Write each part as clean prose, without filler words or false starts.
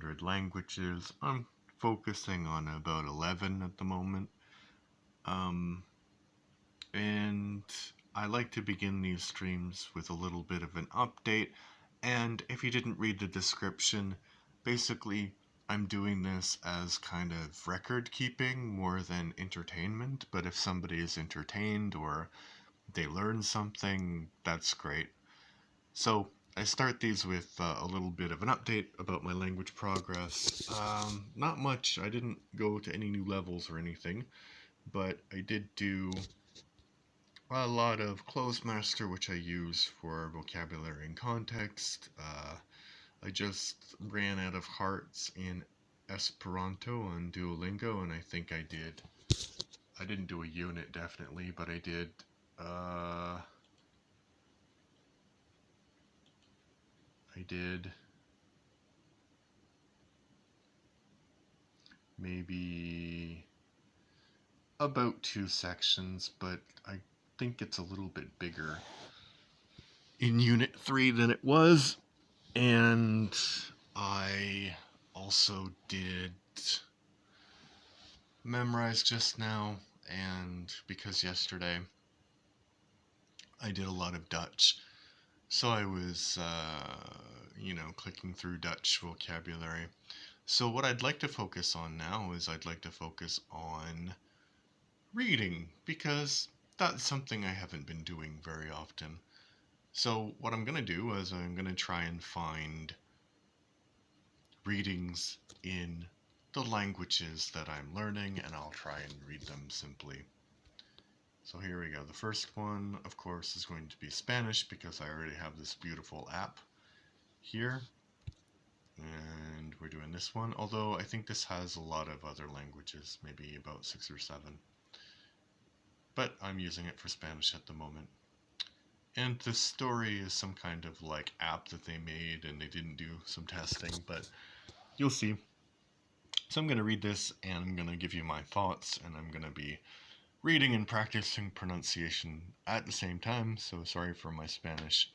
100 languages. I'm focusing on about 11 at the moment. And I like to begin these streams with a little bit of an update. And if you didn't read the description, basically I'm doing this as kind of record keeping more than entertainment. But if somebody is entertained or they learn something, that's great. So I start these with a little bit of an update about my language progress. Not much. I didn't go to any new levels or anything, but I did do a lot of closed master, which I use for vocabulary and context. I just ran out of hearts in Esperanto on Duolingo, and I think I didn't do a unit definitely, but I did maybe about 2 sections, but I think it's a little bit bigger in Unit 3 than it was. And I also did memorize just now, and because yesterday I did a lot of Dutch, so I was, clicking through Dutch vocabulary. So what I'd like to focus on now is I'd like to focus on reading, because that's something I haven't been doing very often. So what I'm going to do is I'm going to try and find readings in the languages that I'm learning, and I'll try and read them simply. So here we go. The first one, of course, is going to be Spanish, because I already have this beautiful app here. And we're doing this one, although I think this has a lot of other languages, maybe about 6 or 7. But I'm using it for Spanish at the moment. And this story is some kind of like app that they made, and they didn't do some testing, but you'll see. So I'm going to read this, and I'm going to give you my thoughts, and I'm going to be reading and practicing pronunciation at the same time, so sorry for my Spanish,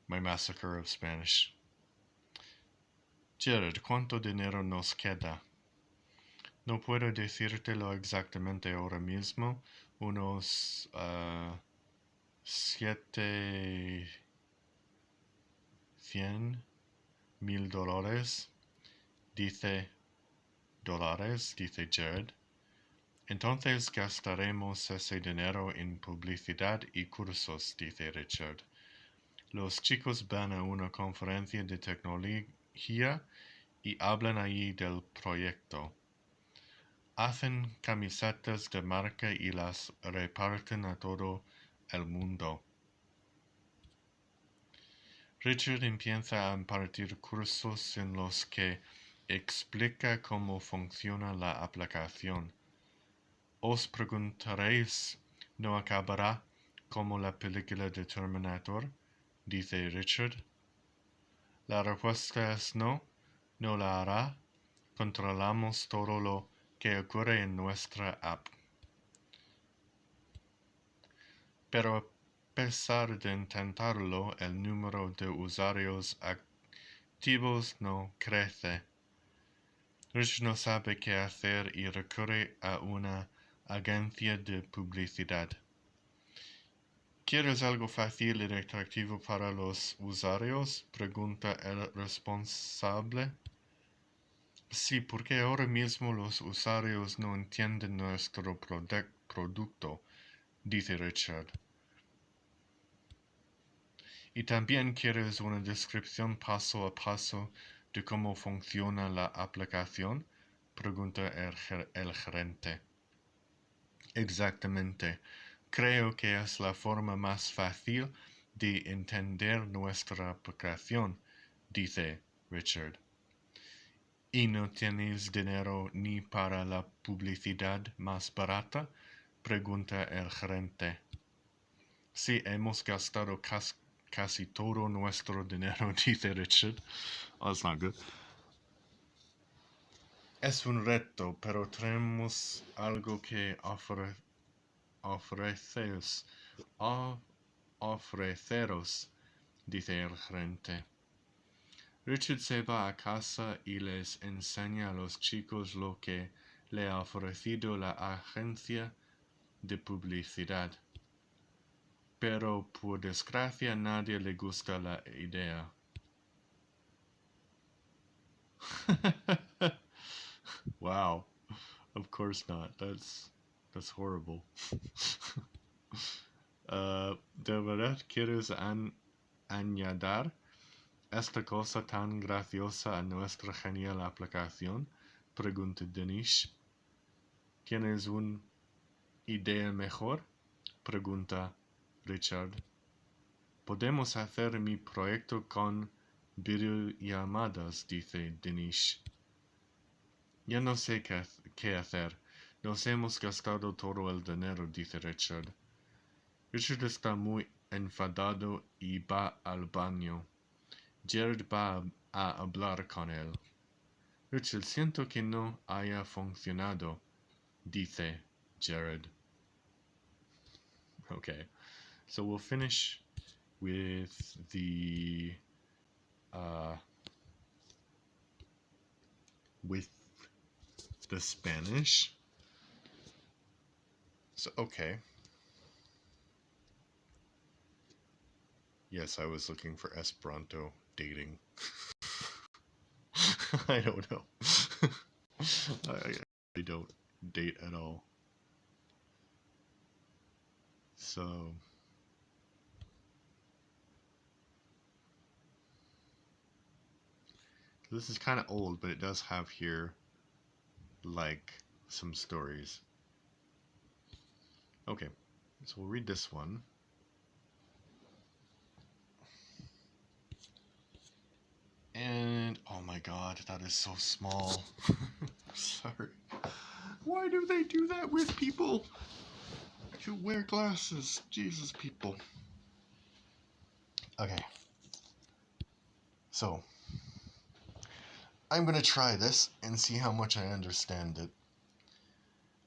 my massacre of Spanish. Jared, ¿cuánto dinero nos queda? No puedo decírtelo exactamente ahora mismo, unos $700,000, dice Jared. Entonces gastaremos ese dinero en publicidad y cursos, dice Richard. Los chicos van a una conferencia de tecnología y hablan allí del proyecto. Hacen camisetas de marca y las reparten a todo el mundo. Richard empieza a impartir cursos en los que explica cómo funciona la aplicación. Os preguntaréis, ¿no acabará como la película de Terminator?, dice Richard. La respuesta es no, no la hará. Controlamos todo lo que ocurre en nuestra app. Pero a pesar de intentarlo, el número de usuarios activos no crece. Rich no sabe qué hacer y recurre a una agencia de publicidad. ¿Quieres algo fácil y atractivo para los usuarios?, pregunta el responsable. Sí, porque ahora mismo los usuarios no entienden nuestro producto, dice Richard. ¿Y también quieres una descripción paso a paso de cómo funciona la aplicación?, pregunta el gerente. Exactamente. Creo que es la forma más fácil de entender nuestra aplicación, dice Richard. ¿Y no tienes dinero ni para la publicidad más barata?, pregunta el gerente. Sí, hemos gastado casi todo nuestro dinero, dice Richard. Oh, that's not good. Es un reto, pero tenemos algo que ofreceros, dice el gerente. Richard se va a casa y les enseña a los chicos lo que le ha ofrecido la agencia de publicidad. Pero por desgracia nadie le gusta la idea. Wow. Of course not. That's horrible. ¿De verdad quieres añadir esta cosa tan graciosa a nuestra genial aplicación? Pregunta Denise. ¿Tienes una idea mejor? Pregunta Richard. Podemos hacer mi proyecto con videollamadas, dice Denise. Ya no sé qué hacer. Nos hemos gastado todo el dinero, dice Richard. Richard está muy enfadado y va al baño. Jared va a hablar con él. Richard, siento que no haya funcionado, dice Jared. Okay, so we'll finish with the Spanish. So okay. Yes, I was looking for Esperanto dating. I don't know. I don't date at all. So this is kind of old, but it does have here like some stories. Okay, so we'll read this one. And oh my god, that is so small. Sorry. Why do they do that with people who wear glasses? Jesus, people. Okay. So, I'm gonna try this and see how much I understand it.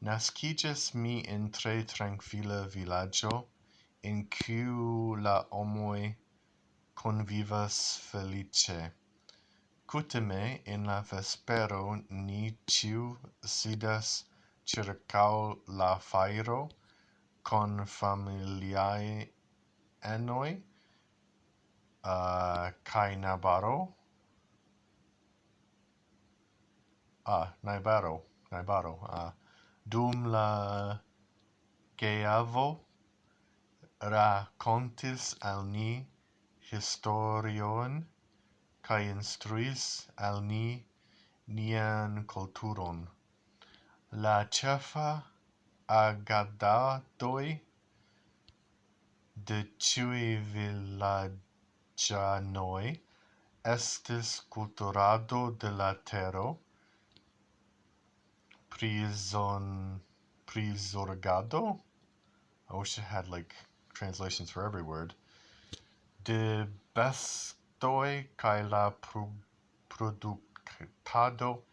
Nasciĝis mi en tre trankvila vilaĝo, en kiu la homoj convivas feliĉe. Kutime en la vespero ni ĉiu sidas ĉirkaŭ la fajro con familiaj enoj kaj najbaro. Dum la geavo rakontis al ni historion kaj instruis al ni nian kulturon. La ĉefa agadadoj de ĉiuj vilaĝanoj estis kulturado de la tero, prizorgado. I wish I had like translations for every word. De bestoj kaj la produktado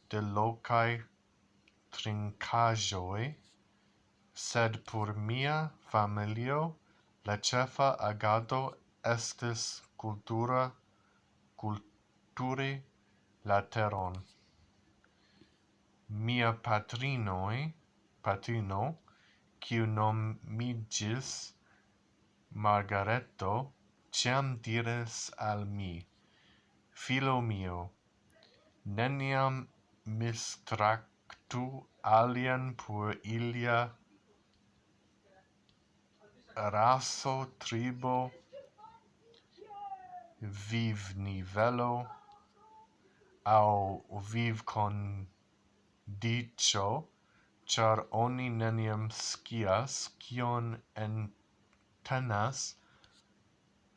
de lokaj trinkaĵoj, sed por mia familio la ĉefa agado estis kulturi la teron. Mia patrino, kiu nomiĝis Margareto, ĉiam diris al mi: Filo mio, neniam mistraktu alian por ilia raso, tribo, vivnivelo aŭ vivkondiĉo, ĉar oni neniam scias, kion entenas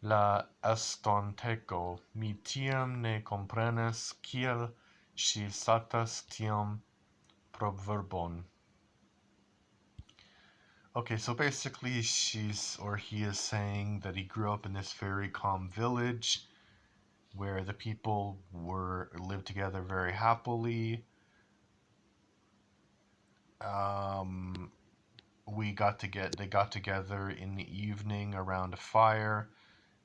la estonteko. Mi tiam ne komprenas, kiel ŝi satas tiom proverbon. Okay, so basically he is saying that he grew up in this very calm village where the people lived together very happily. They got together in the evening around a fire,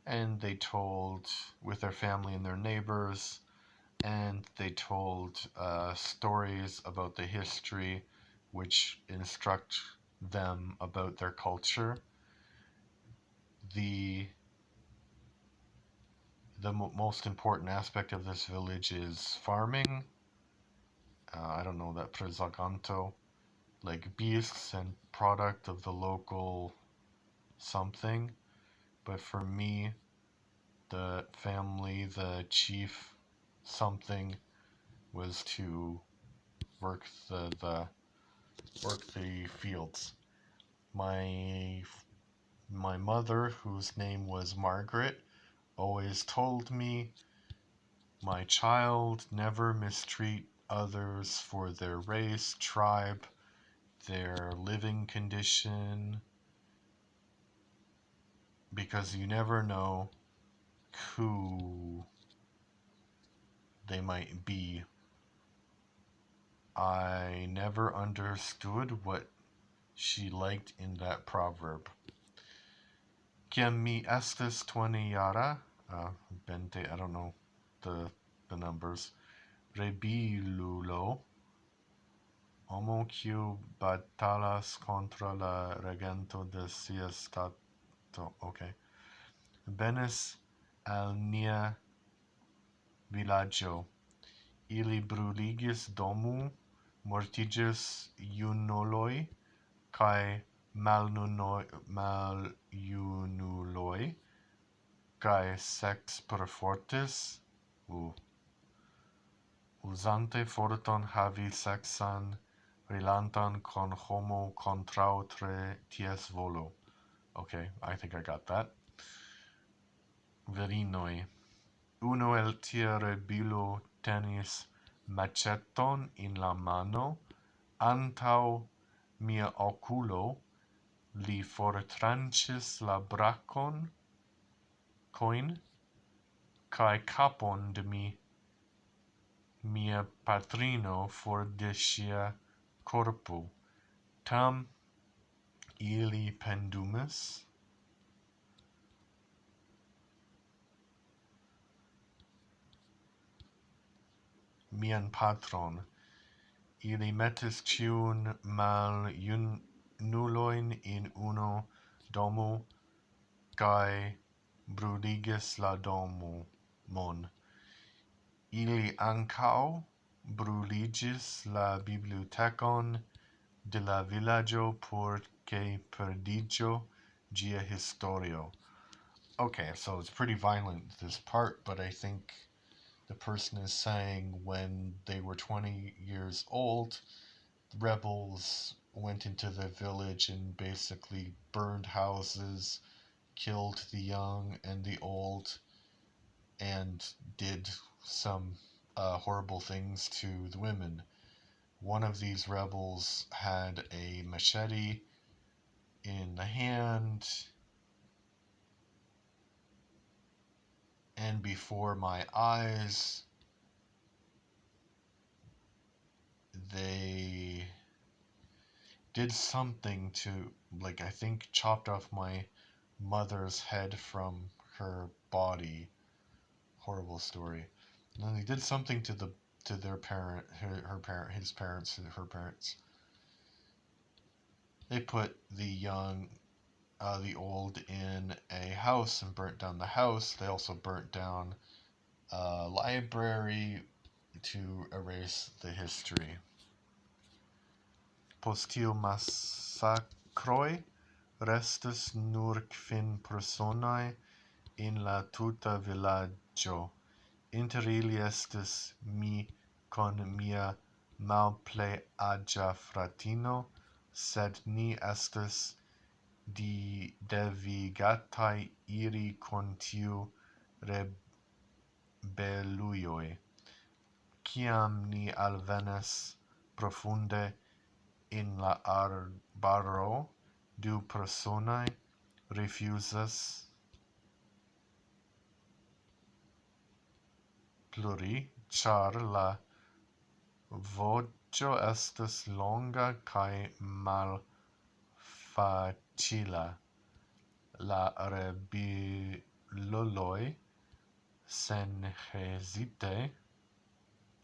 and they told with their family and their neighbors, and they told stories about the history which instruct them about their culture. The most important aspect of this village is farming. I don't know that prezaganto, like beasts and product of the local something. But for me, the family, the chief something was to work the work the fields. My mother, whose name was Margaret, always told me, "My child, never mistreat others for their race, tribe, their living condition, because you never know who they might be." I never understood what she liked in that proverb. Kiam mi estis 20 jara, bente, I don't know the numbers, rebilulo, homo kiu batalas contra la regento de sia stato, okay, venis al nia villaggio. Ili bruligis domu, mortigis junuloi, kai maljunuloi, kai sex perfortis, usante forton havi sexan rilantan con homo contrautre ties volo. Okay, I think I got that. Virinoi. Uno el tie rebilo tenis macheton in la mano, antau mia oculo li fortranĉis la brakon, coin, kai capon de mia patrino for de sia corpo. Tam ili pendumis. Mian patron. Ili metis ciun maljunuloin in uno domo, kai bruligis la domon. Ili ancau bruligis la bibliotecon de la villaggio por que perdigio gia historio. Okay, so it's pretty violent, this part, but I think the person is saying when they were 20 years old, rebels went into the village and basically burned houses, killed the young and the old, and did some horrible things to the women. One of these rebels had a machete in the hand, and before my eyes, they did something to, like, I think chopped off my mother's head from her body. Horrible story. And then they did something to their parent, her parent, his parents, her parents. They put the old in a house and burnt down the house. They also burnt down a library to erase the history. Post tiu masakroj restis nur kvin personoj in la tuta vilaĝo. Inter ili estis mi con mia malplej aĝa fratino, sed ni estis devigataj iri con tiu rebelujoj. Kiam ni alvenis profunde in la arbaro, du personoj rifuzas pluri, ĉar la voĉo estas longa kaj malfacila. La loloi senhezite.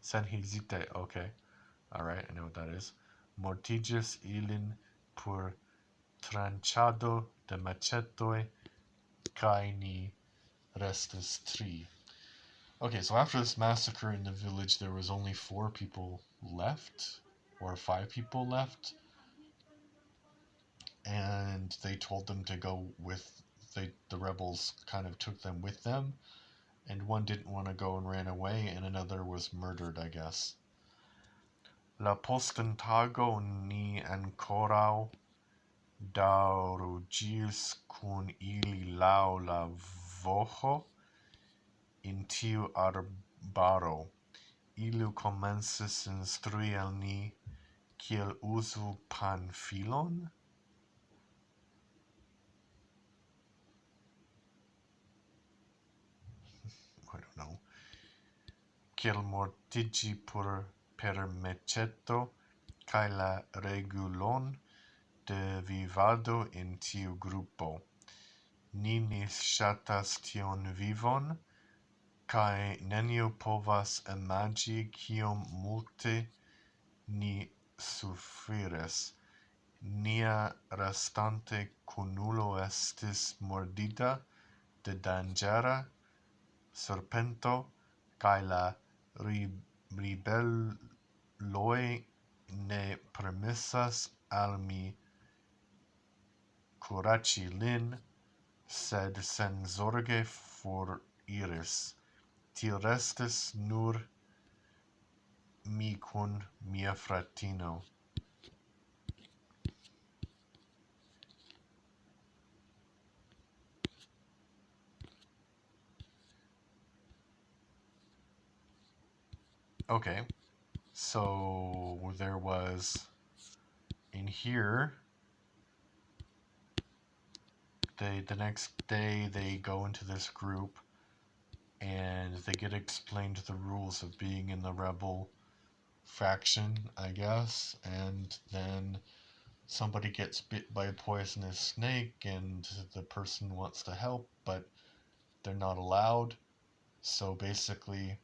Senhezite, okay. Alright, I know what that is. Mortigis ilin pur tranchado de machetoi kai ni restus tri. Okay, so after this massacre in the village, there was only 4 people left, or 5 people left, and they told them to go with, the rebels kind of took them with them, and one didn't want to go and ran away, and another was murdered, I guess. La postentago ni ancorau daŭrigis kun ili laŭ la vojo in tiu arbaro. Ilu komencis instrui al ni kiel uzu panfilon? I don't know. Kiel mortigi per meceto kaj la regulon de vivado in tiu grupo. Ni ŝatas tion vivon, kaj neniu povas imagi kiom multe ni suferis. Nia restante kunulo estis mordita de danĝera serpento, kaj la ribeloj ne permesas al mi kuraĉi lin, sed senzorge foriris. Tiel restis nur mi kun mia fratino. Okay, so there was, in here, the next day they go into this group and they get explained the rules of being in the rebel faction, I guess, and then somebody gets bit by a poisonous snake and the person wants to help, but they're not allowed. So basically,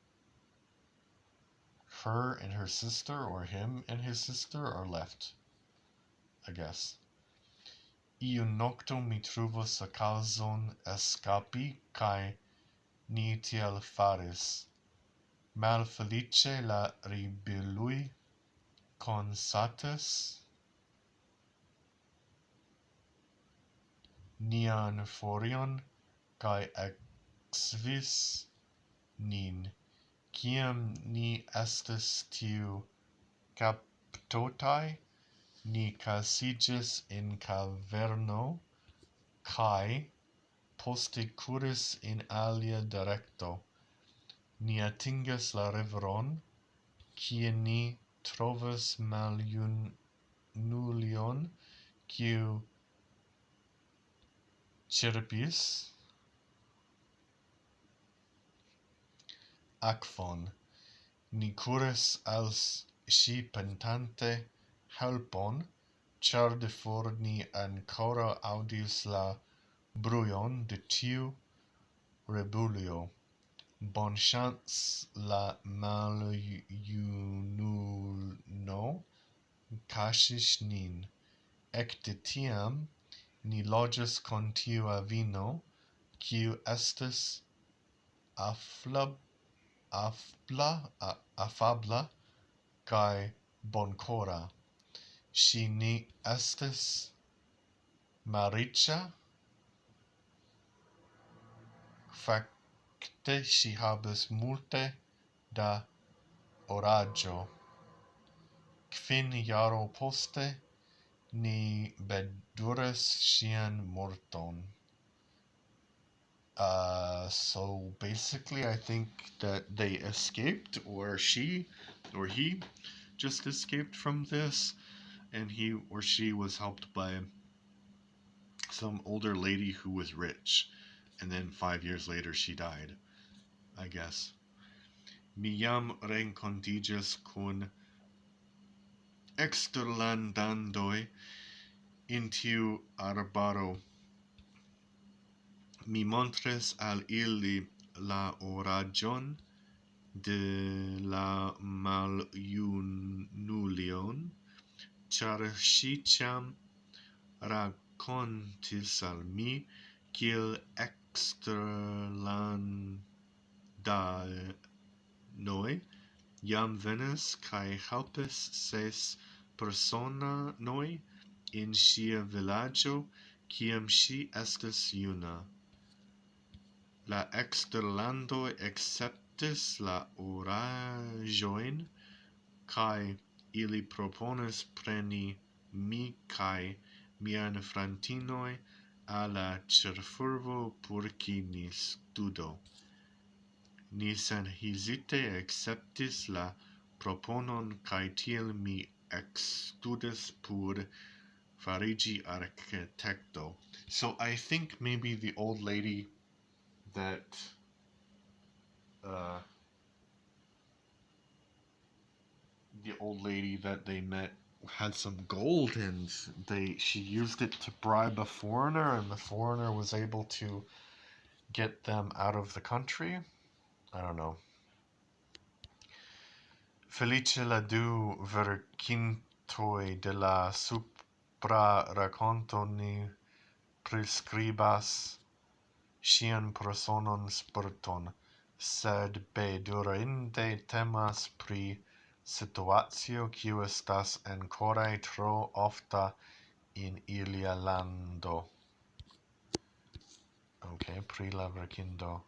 her and her sister, or him and his sister, are left, I guess. Iu nocto mi truvos okazon eskapi, kaj ni tiel faris. Malfelice la ribeloj konsatis nian forion kaj ekvis nin. Kiam ni estis tiu kaptotaj, ni kasiĝis en kaverno kaj poste kuris en alia direkto. Ni atingas la riveron, kie ni trovas maljunulion, kiu ĉirpis akvon. Ni kuris al ŝi pentante helpon, ĉar de for ni ankoraŭ aŭdis la bruon de tiu rebulio. Bonŝance la maljunulo kaŝis nin. Ekde tiam ni loĝas kun tiu avino, kiu estas afabla kaj bonkora. Ŝi ne estas malriĉa, fakte ŝi havas multe da oraĵo. Kvin jaro poste ni bedaŭras ŝian morton. So basically I think that they escaped, or she or he just escaped from this, and he or she was helped by some older lady who was rich, and then 5 years later she died, I guess. Mi jam renkontiĝis kun eksterlandandoj in tiu arbaro. mi montres al ili la oragion de la maljunulion, char si ciam racontis al mi kiel exterlandanoj jam venis kaj helpis ses personanoj in ŝia vilaĝo kiam ŝi estis juna. La eksterlandoj akceptis la oraĵojn kaj ili proponis preni mi kaj mian fratinoj al la ĉefurbo por ki ni studo. Ni senhezite akceptis la proponon kaj tiel mi ekstudis por fariĝi arkitekto. So I think maybe the old lady that they met had some gold, and she used it to bribe a foreigner, and the foreigner was able to get them out of the country. I don't know. Felice la du verkintoj de la supra rakonto ni priskribas ŝian personan sperton, sed bedaŭrinde temas pri situacio kiu estas ankoraŭ tro ofta in ilia lando. Okay, pri la verkindo.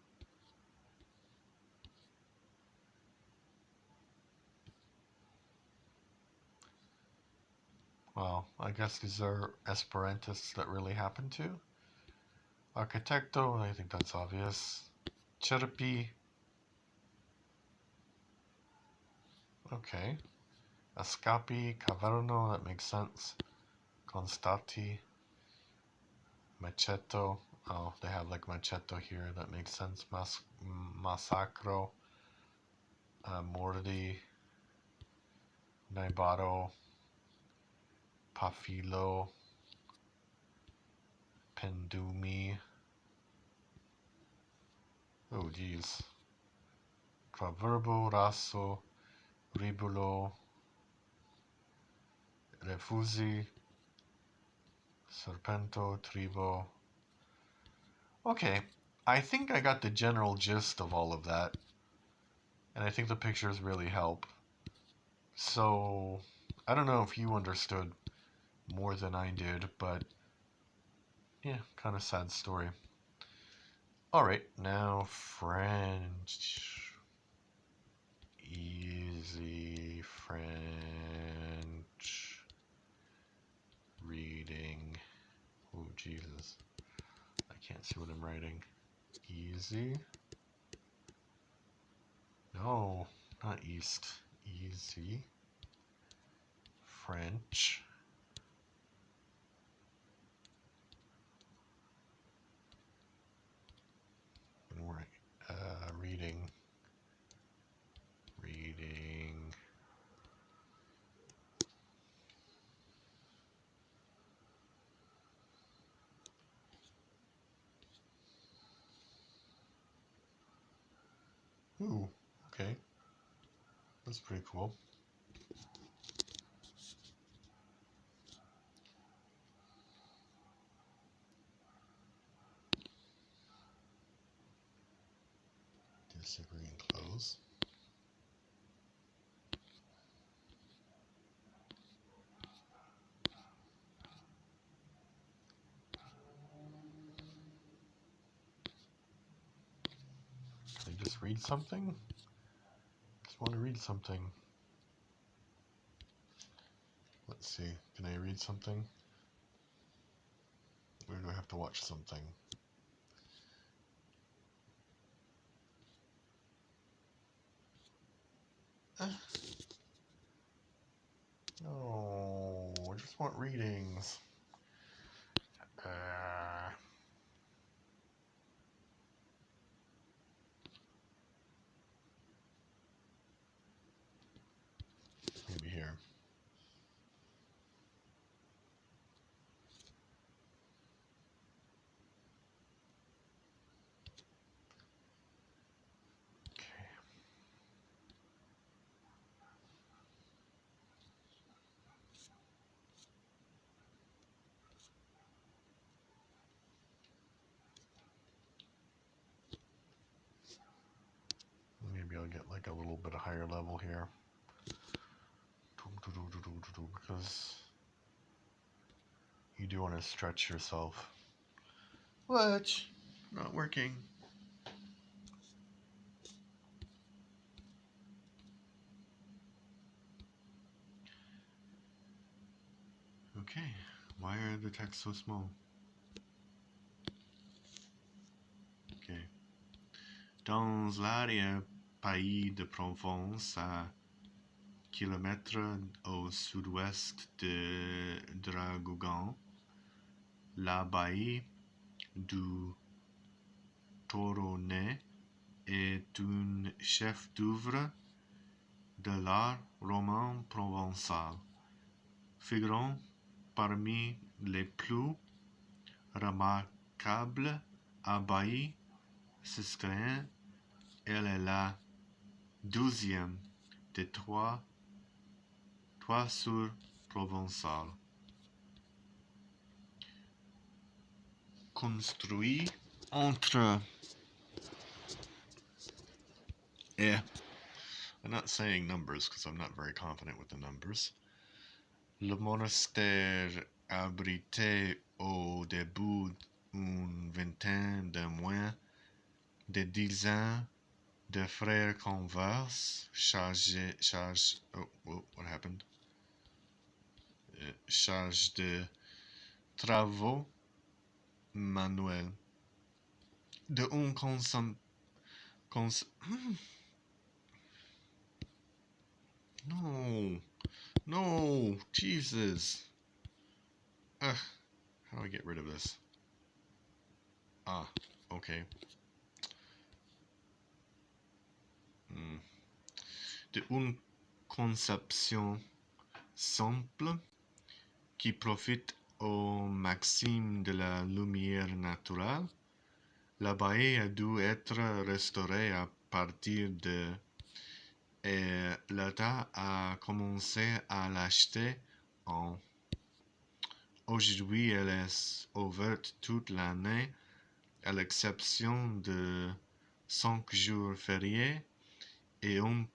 Well, I guess these are Esperantists that really happened to. Arquitecto, I think that's obvious. Cerpi. Okay. Escapi, caverno, that makes sense. Constati. Macheto. Oh, they have like macheto here, that makes sense. Massacro. Mordi. Naibaro. Pafilo. Pendumi. Oh, geez. Proverbo, raso, ribulo, refusi, serpento, tribo. Okay, I think I got the general gist of all of that, and I think the pictures really help. So, I don't know if you understood more than I did, but yeah, kind of sad story. Alright, now French. Easy French reading. Oh, Jesus. I can't see what I'm writing. Easy. No, not east. Easy. French. And we're reading. Ooh, okay. That's pretty cool. Disagree and close. Can I just read something? Just want to read something. Let's see. Can I read something? Or do I have to watch something? No, I just want readings. Maybe here. maybe I'll get like a little bit of higher level here. Because you do want to stretch yourself. What? Not working. Okay, why are the texts so small? Okay. Dans l'arrière-pays de Provence, à kilomètres au sud-ouest de Draguignan, l'abbaye du Toronnet est un chef-d'œuvre de l'art roman provençal, figurant parmi les plus remarquables abbayes cisterciennes. Elle est la deuxième des trois toitures provençales. Construit entre I'm not saying numbers because I'm not very confident with the numbers. Le monastère abritait au début une vingtaine de moines, des dizaines de frères converses what happened? Charge de travaux manuels, de un No, Jesus. How do I get rid of this? Okay. De une conception simple qui profite au maximum de la lumière naturelle, l'abbaye a dû être restaurée à partir de et l'État a commencé à l'acheter en. Aujourd'hui, elle est ouverte toute l'année, à l'exception de 5 jours fériés, et on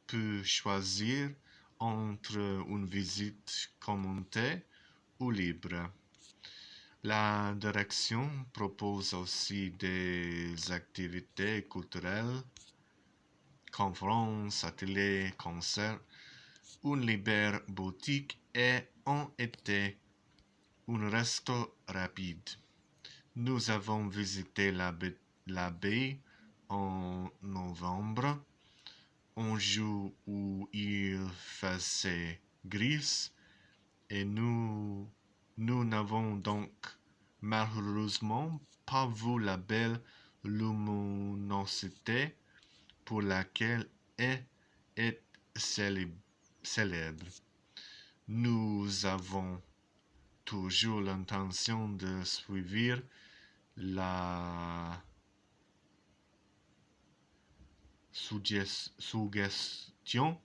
peut choisir entre une visite commentée ou libre. La direction propose aussi des activités culturelles, conférences, ateliers, concerts, une libre boutique et en été, un resto rapide. Nous avons visité l'abbaye en novembre, un jour où il faisait gris, et nous n'avons donc malheureusement pas vu la belle luminosité pour laquelle elle est célèbre. Nous avons toujours l'intention de suivre la suggestion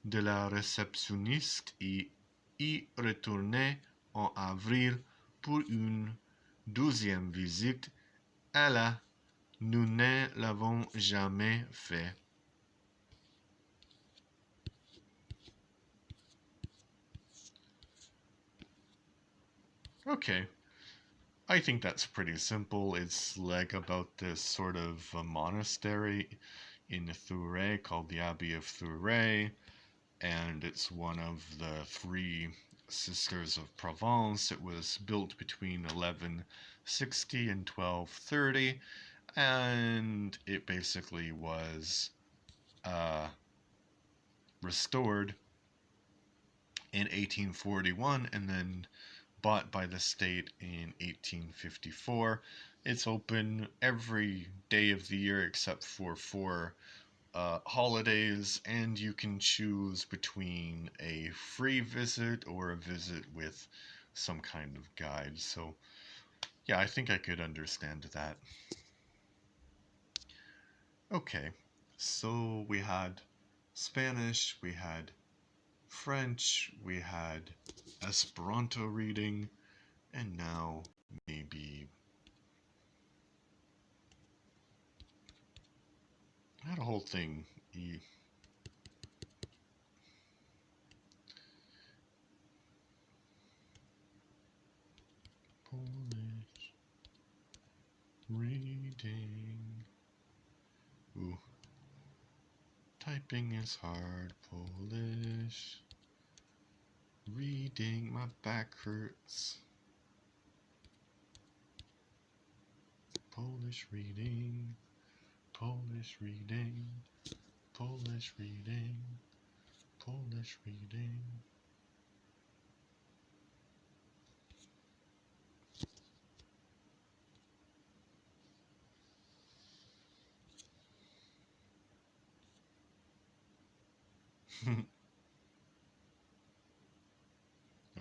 de la réceptionniste et y retourner en avril pour une deuxième visite. Nous ne l'avons jamais fait. Okay. I think that's pretty simple. It's like about this sort of a monastery in Thouray called the Abbey of Thouray, and it's one of the 3 Sisters of Provence. It was built between 1160 and 1230, and it basically was restored in 1841 and then bought by the state in 1854. It's open every day of the year except for 4 holidays, and you can choose between a free visit or a visit with some kind of guide. So yeah, I think I could understand that. Okay, so we had Spanish, we had French, we had Esperanto reading, and now maybe I had a whole thing. Polish reading. Ooh. Typing is hard. Polish reading. My back hurts. Polish reading. Polish reading. Polish reading. Polish reading.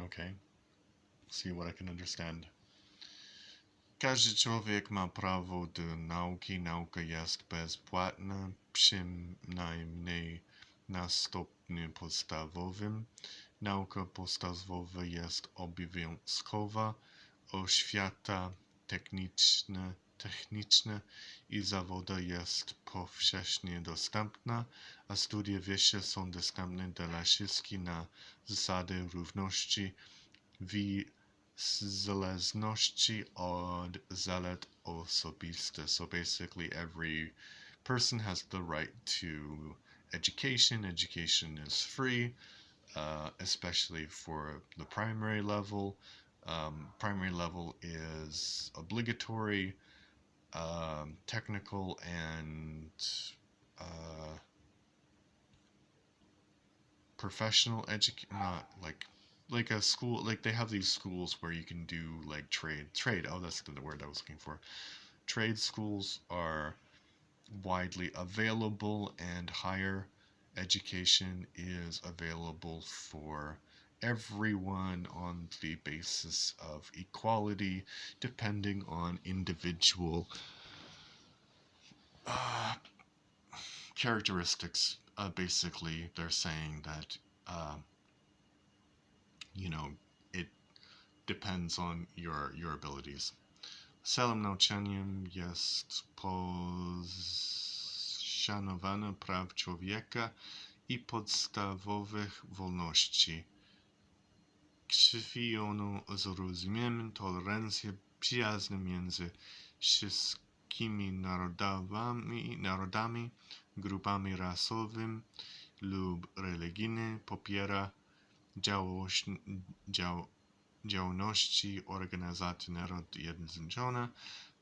Okay. See what I can understand. Każdy człowiek ma prawo do nauki. Nauka jest bezpłatna, przynajmniej na stopniu podstawowym. Nauka podstawowa jest obowiązkowa. Oświata techniczna i zawodowa jest powszechnie dostępna, a studia wyższe są dostępne dla wszystkich na zasadzie równości w zależności od zalet osobistych. So basically every person has the right to education. Education is free, especially for the primary level. Primary level is obligatory, technical, and professional education. Not like a school. Like they have these schools where you can do like trade. Oh, that's the word I was looking for. Trade schools are widely available, and higher education is available for everyone on the basis of equality, depending on individual characteristics. Basically, they're saying that, it depends on your abilities. Celem nauczaniem jest poszanowanie praw człowieka i podstawowych wolności. Krwiono zrozumienie, tolerancja, przyjaźń między wszystkimi narodami, grupami rasowymi lub religijnymi, popiera działalności Organizacji Narodów Zjednoczonych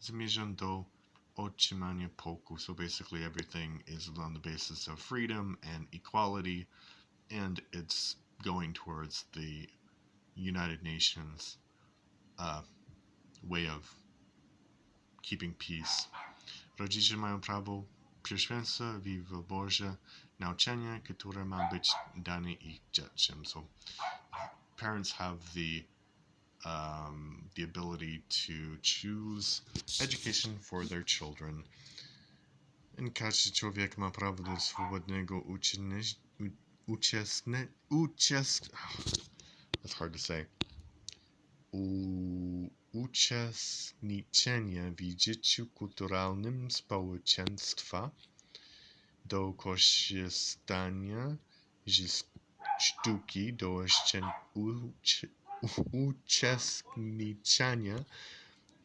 zmierzą do otrzymania pokoju. So basically everything is on the basis of freedom and equality, and it's going towards the United Nations way of keeping peace. Rodzice mają prawo pierwszeństwa w wyborze nauczania, które ma być dane ich dzieciom. So parents have the ability to choose education for their children. And każdy człowiek ma prawo do swobodnego that's hard to say. Uczestniczenia w życiu kulturalnym społeczeństwa, do korzystania z sztuki, do uczestniczenia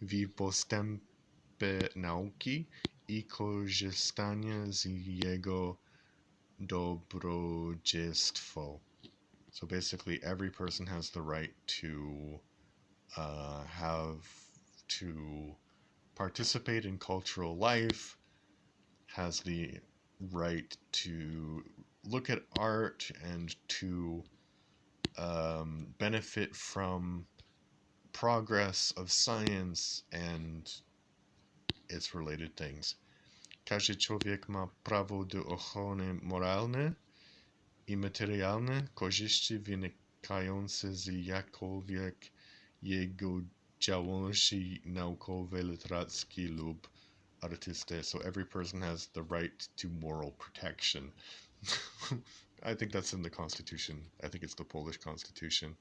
w postępie nauki i korzystania z jego dobrodziejstwa. So basically every person has the right to participate in cultural life, has the right to look at art and to benefit from progress of science and its related things. Każdy człowiek ma prawo do ochrony moralnej i materialnej korzyści wynikające z jakiejkolwiek jego działalności naukowej, literackiej lub artystycznej. So every person has the right to moral protection. I think that's in the Constitution. I think it's the Polish Constitution,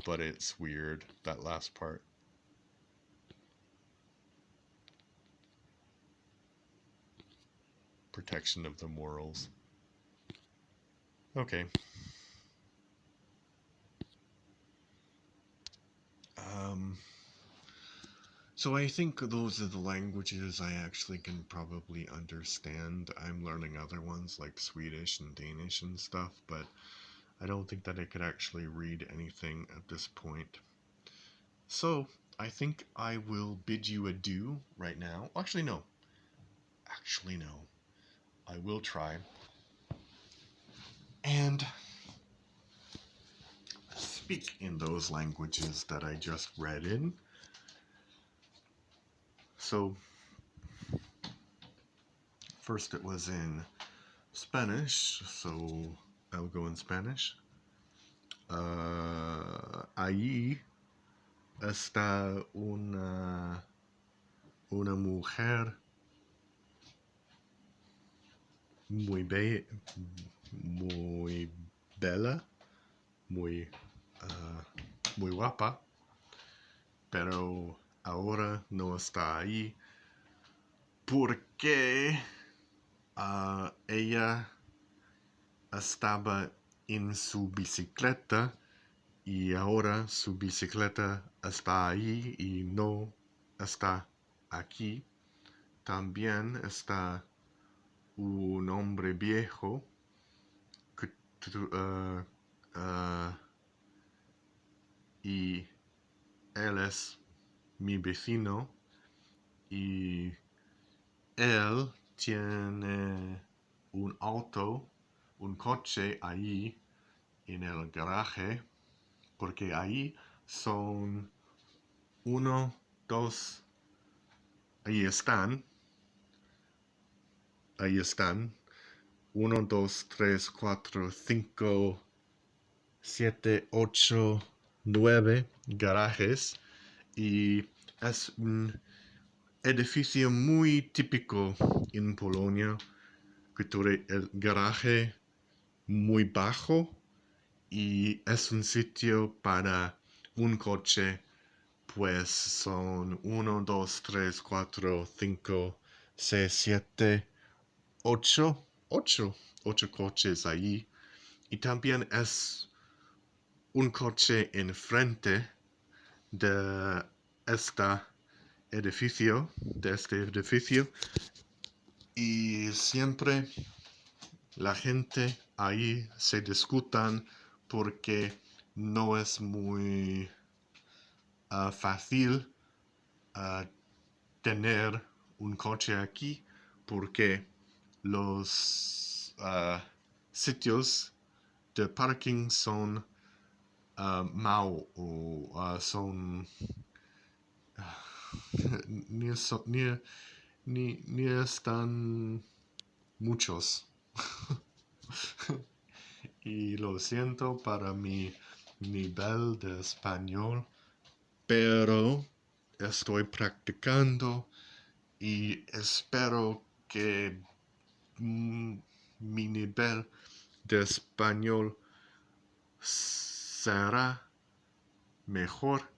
but it's weird, that last part. protection of the morals. Okay. So I think those are the languages I actually can probably understand. I'm learning other ones like Swedish and Danish and stuff, but I don't think that I could actually read anything at this point. So I think I will bid you adieu right now. Actually, no. I will try. And speak in those languages that I just read in. So, first it was in Spanish, so I'll go in Spanish. Allí está una mujer muy bella, muy guapa, pero ahora no está ahí porque ella estaba en su bicicleta y ahora su bicicleta está ahí y no está aquí. También está un hombre viejo que, y él es mi vecino y él tiene un auto, un coche ahí en el garaje, porque ahí son uno, dos, ahí están, 1, 2, 3, 4, 5, 7, 8, 9 garajes y es un edificio muy típico en Polonia que tiene el garaje muy bajo y es un sitio para un coche, pues son 1, 2, 3, 4, 5, 6, 7, 8 coches ahí y también es un coche enfrente de este edificio y siempre la gente ahí se discutan porque no es muy fácil tener un coche aquí porque los sitios de parking son mal o son ni están muchos. Y lo siento para mi nivel de español, pero estoy practicando y espero que mi nivel de español será mejor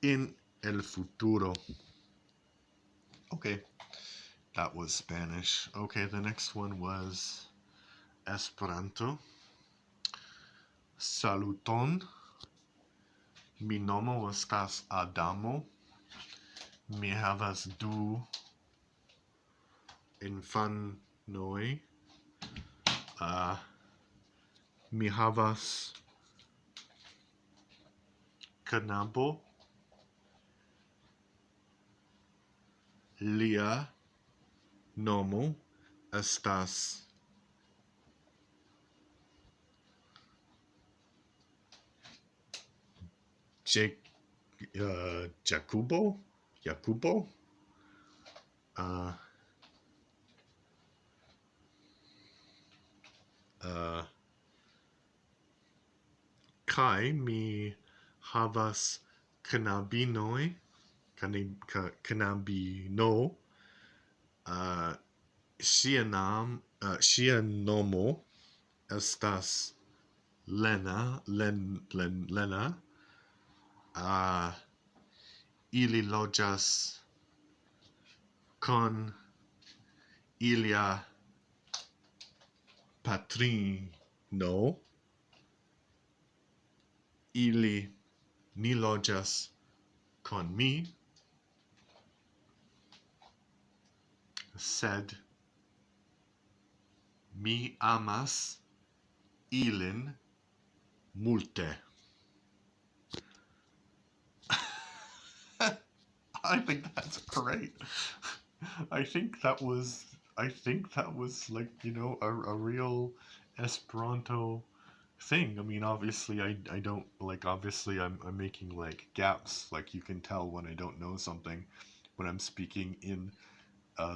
en el futuro. Okay, that was Spanish. Okay, the next one was Esperanto. Saluton. Mi nomo estas Adamo. Mi havas 2 infanoj. Mi havas knabo. Lia nomo estas Jacobo. Kai mi havas knabinoj, knabino. Ŝia nomo estas Lena. Ili loĝas con ilia patrino ili ni loĝas con mi, sed mi amas ilin multe. I think that's great. I think that was like, a real Esperanto thing. I mean, obviously I don't like, obviously I'm making like gaps, like you can tell when I don't know something when I'm speaking in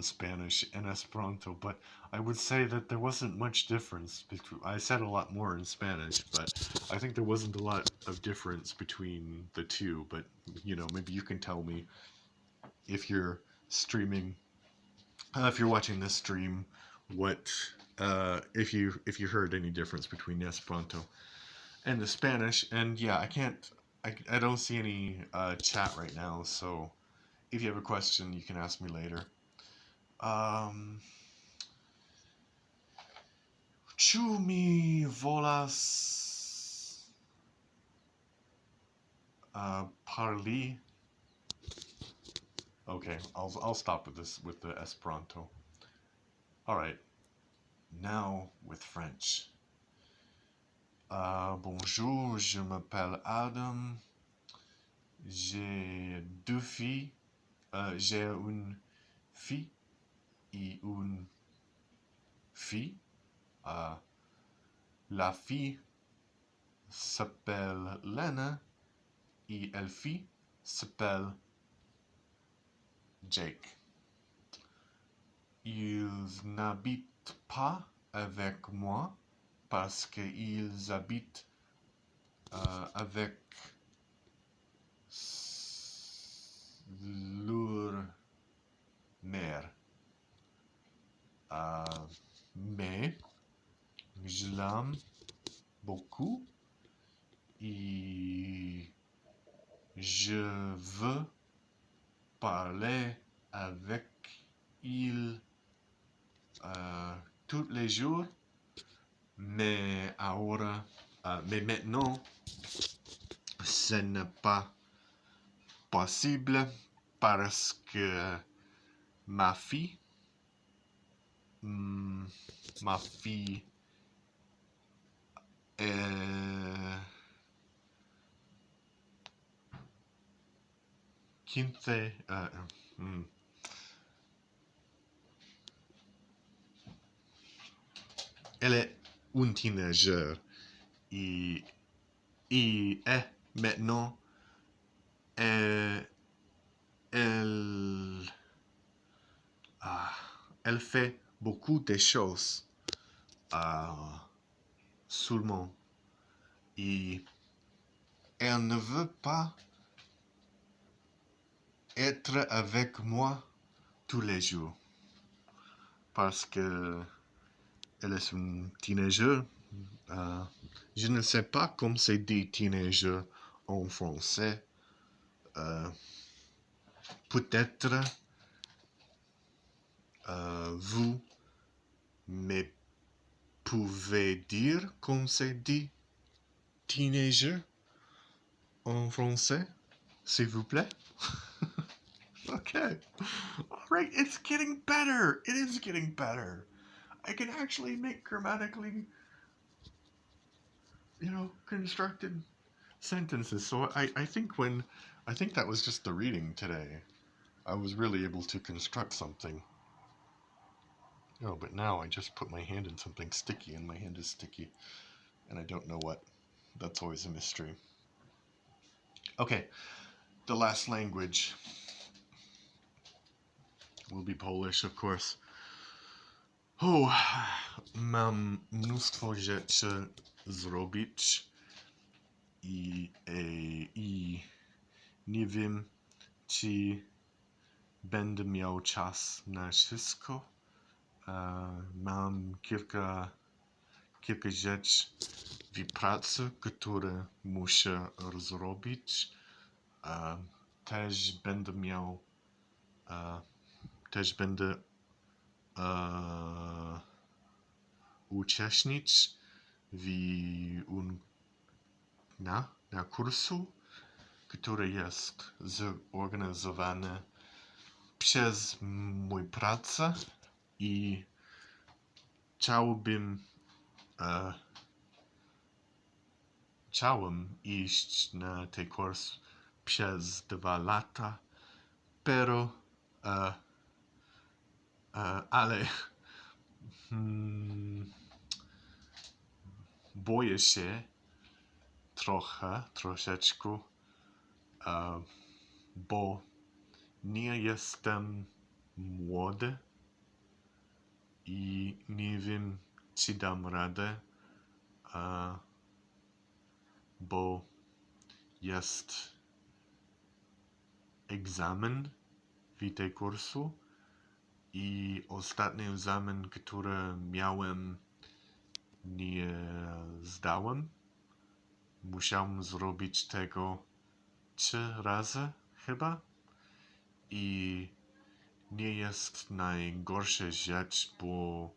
Spanish and Esperanto, but I would say that there wasn't much difference between. I said a lot more in Spanish, but I think there wasn't a lot of difference between the two. But maybe you can tell me if you're streaming, if you're watching this stream, what if you heard any difference between the Esperanto and the Spanish. And yeah, I don't see any chat right now, so if you have a question, you can ask me later. Ĉu mi volas parli? Okay, I'll stop with this with the Esperanto. All right, now with French. Bonjour, je m'appelle Adam. J'ai deux filles. J'ai une fille et une fille. La fille s'appelle Lena et la fille s'appelle Jake. Ils n'habitent pas avec moi parce qu'ils habitent avec leur mère. Mais je l'aime beaucoup et je veux parler avec il tous les jours, mais maintenant, ce n'est pas possible parce que ma fille est 15. Elle est une teenager et est maintenant elle fait beaucoup de choses seulement et elle ne veut pas être avec moi tous les jours parce que elle est une teenager. Je ne sais pas comment c'est dit teenager en français. Peut-être vous me pouvez dire comment c'est dit teenager en français, s'il vous plaît? Okay. All right, it's getting better. It is getting better. I can actually make grammatically, constructed sentences. So I think that was just the reading today, I was really able to construct something. Oh, but now I just put my hand in something sticky, and my hand is sticky, and I don't know what. That's always a mystery. Okay, the last language will be Polish, of course. Mam mnóstwo rzeczy zrobić i nie wiem, czy będę miał czas na wszystko. Mam kilka rzeczy w pracy, które muszę zrobić. Też będę miał uczestniczyć w na kursu, który jest zorganizowany przez mój pracę i chciałbym chciałem iść na ten kurs przez 2 lata, pero ale boję się troszeczkę, bo nie jestem młody i nie wiem, czy dam radę, bo jest egzamin w tej kursu i ostatni egzamin, który miałem, nie zdałem. Musiałem zrobić tego 3 razy chyba i nie jest najgorsza rzecz, bo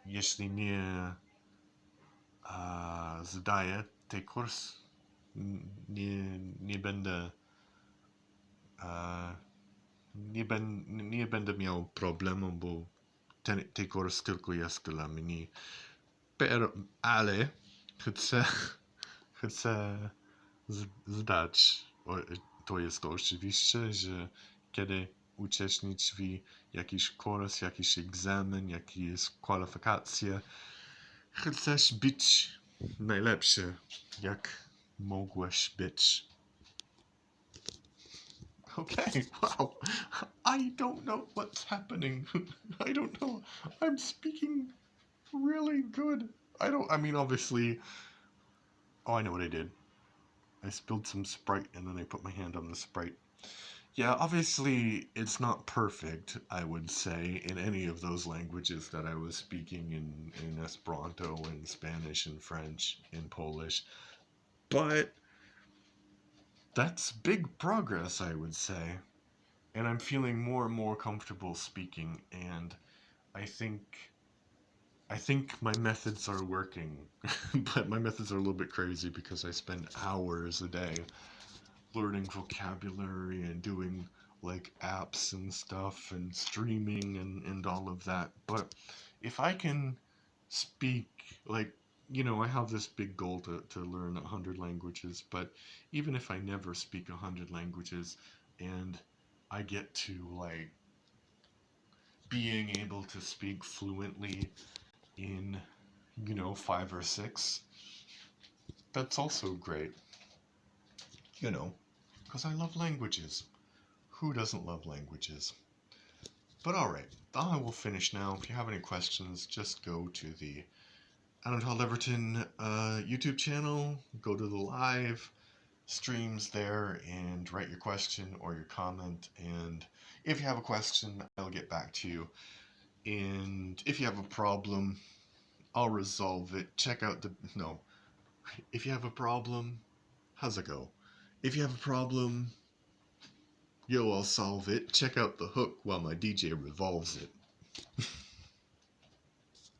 jeśli nie zdaję ten kurs, nie będę nie będę miał problemu, bo ten kurs tylko jest dla mnie. Ale chcę zdać. To jest to oczywiście, że kiedy uczestniczysz w jakiś kurs, jakiś egzamin, jakieś kwalifikacje, chcesz być najlepszy, jak mogłeś być. Okay, wow. I don't know what's happening. I don't know. I'm speaking really good. I mean, obviously. Oh, I know what I did. I spilled some Sprite and then I put my hand on the Sprite. Yeah, obviously it's not perfect, I would say, in any of those languages that I was speaking in Esperanto, in Spanish, in French, in Polish. But that's big progress, I would say. And I'm feeling more and more comfortable speaking, and I think my methods are working. But my methods are a little bit crazy because I spend hours a day learning vocabulary and doing like apps and stuff and streaming and all of that. But if I can speak, like, I have this big goal to learn 100 languages, but even if I never speak 100 languages and I get to like being able to speak fluently in 5 or 6, that's also great, because I love languages. Who doesn't love languages? But alright, I will finish now. If you have any questions, just go to the Anatol Leverton YouTube channel, go to the live streams there and write your question or your comment, and if you have a question, I'll get back to you. And if you have a problem, I'll resolve it. If you have a problem, how's it go? If you have a problem, I'll solve it. Check out the hook while my DJ revolves it.